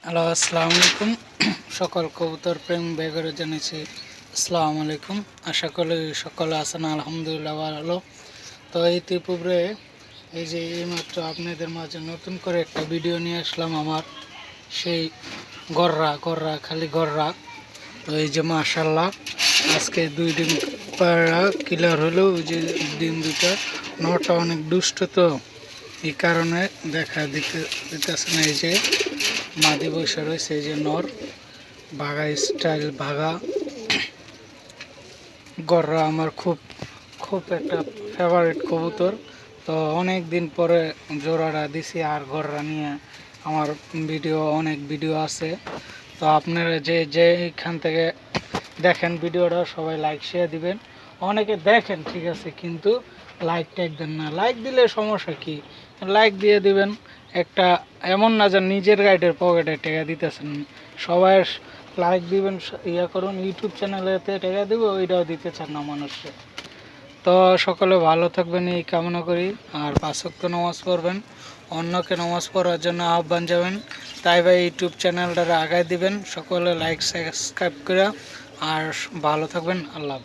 Hello, আসসালামু আলাইকুম। সকল কবুতর প্রেম বেগরে জানিয়েছি আসসালামু আলাইকুম। আশা করি সকলে আছেন আলহামদুলিল্লাহ ভালো। তো ইতিপূর্বে এই যে এইমাত্র আপনাদের মাঝে নতুন করে একটা ভিডিও নিয়ে আসলাম আমার সেই গররা খালি গররা। তো এই যে মাশাল্লাহ আজকে 2 দিন পাড়া ক্লিয়ার হলো। ওই যে ডিম দুটা নটা অনেক দুষ্ট, তো এই কারণে দেখা দিতেছে না। এই যে মাদি বসে রয়েছে, এই যে নর ভাগা স্টাইল ভাগা গররা আমার খুব খুব একটা ফেভারিট কবুতর। তো অনেক দিন পরে জোড়াটা দিছি, আর গররা নিয়ে আমার অনেক ভিডিও আছে। তো আপনারা যে এখান থেকে দেখেন ভিডিওটা সবাই লাইক শেয়ার দিবেন। অনেকে দেখেন ঠিক আছে, কিন্তু লাইক ট্যাগ দেন না। লাইক দিলে সমস্যা কি, লাইক দিয়ে দিবেন। একটা এমন না যে নিজের গাইডের পকেটে টাকা দিতেছেন। সবাই লাইক দিবেন, ইয়া করুন, ইউটিউব চ্যানেলেতে টাকা দিব, ওইটাও দিতে চান না মানুষে। তো সকলে ভালো থাকবেন এই কামনা করি। আর 5 ওয়াক্ত নামাজ পড়বেন, অন্যকে নামাজ পড়ার জন্য আহ্বান যাবেন। তাই ভাই ইউটিউব চ্যানেলটা আগায় দিবেন, সকলে লাইক সাবস্ক্রাইব করে। আর ভালো থাকবেন। আল্লাহ।